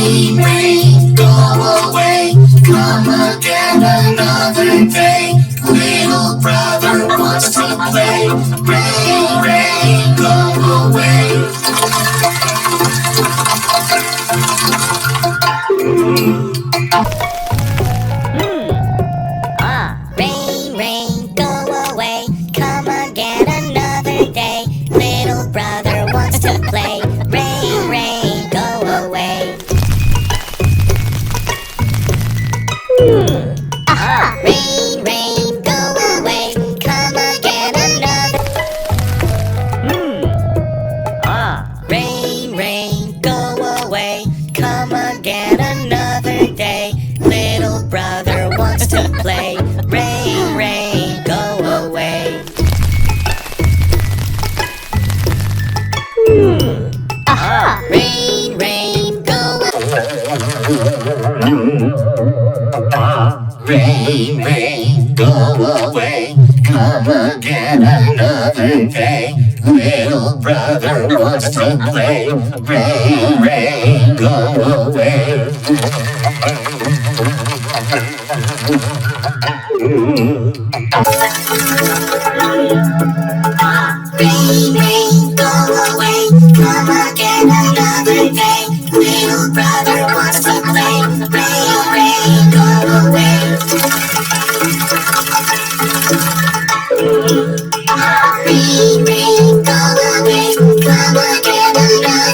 Rain, rain, go away. Come again another day. Little brother wants to play. Rain, rain, go away. Rain, rain, go away. Come again another day. Little brother wants to play. Rain, rain, go away. Rain, rain, go away. Come again another. Rain, rain, go away. Come again another day. Little brother wants to play. Rain, rain, go away. Rain, rain, go Rain, rain, go away. Come again another day. Little brother wants to play. Rain, rain, go away. Rain, rain, go away. Come again another day. Little brother wants to play. Rain, rain, go away.